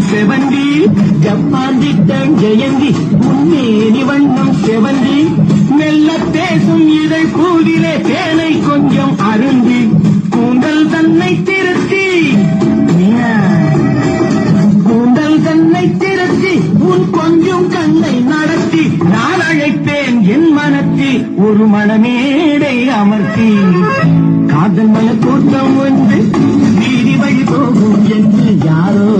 செவந்தி ஜப்பாந்திட்டன் ஜெயந்தி முன்னேறி வண்ணம் செவந்தி மெல்ல பேசும் இதை கூதிலே தேனை கொஞ்சம் அருந்தி கூந்தல் தன்னை திருத்தி உன் கொஞ்சம் கண்ணை நடத்தி நான் அழைத்தேன் என் மனத்தில் ஒரு மனமேடை அமர்த்தி காதல் மன கூட்டம் ஒன்று வீதி வழி போகும் என்று யாரோ